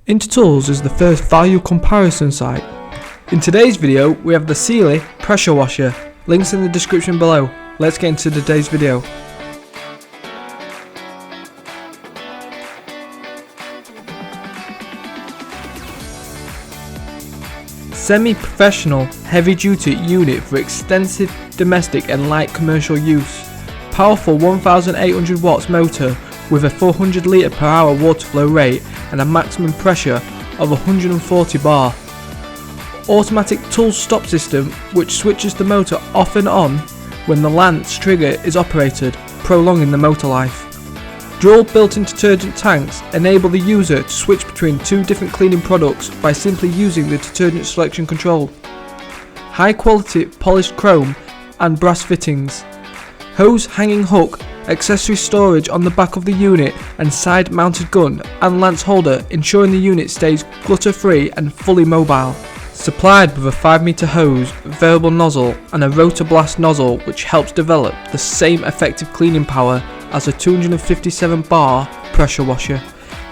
Intertools is the first value comparison site. In today's video, we have the Sealy pressure washer. Links in the description below. Let's get into today's video. Semi-professional heavy-duty unit for extensive domestic and light commercial use. Powerful 1800 watts motor with a 400 litre per hour water flow rate and a maximum pressure of 140 bar. Automatic tool stop system which switches the motor off and on when the lance trigger is operated, prolonging the motor life. Dual built-in detergent tanks enable the user to switch between two different cleaning products by simply using the detergent selection control. High quality polished chrome and brass fittings. Hose hanging hook, accessory storage on the back of the unit and side mounted gun and lance holder, ensuring the unit stays clutter free and fully mobile. Supplied with a 5-meter hose, variable nozzle and a rotor-blast nozzle which helps develop the same effective cleaning power as a 257 bar pressure washer.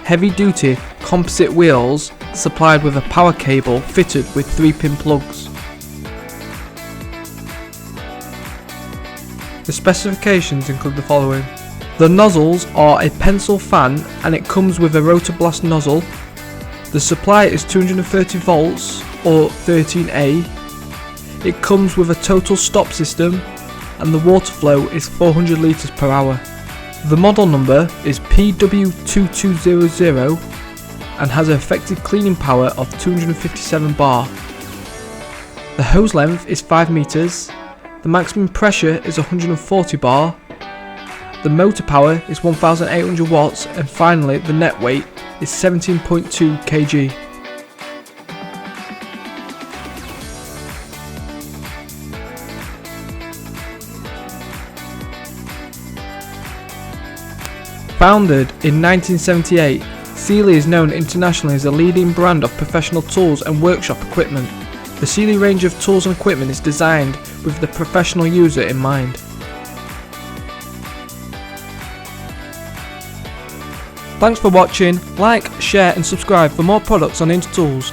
Heavy duty composite wheels supplied with a power cable fitted with 3-pin plugs. The specifications include the following. The nozzles are a pencil fan and it comes with a rotor-blast nozzle. The supply is 230 volts or 13A. It comes with a total stop system and the water flow is 400 litres per hour. The model number is PW2200 and has an effective cleaning power of 257 bar. The hose length is 5 meters. The maximum pressure is 140 bar. The motor power is 1800 watts and finally the net weight is 17.2 kg. Founded in 1978, Sealy is known internationally as a leading brand of professional tools and workshop equipment. The Sealy range of tools and equipment is designed with the professional user in mind. Thanks for watching. Like, share and subscribe for more products on Intertools.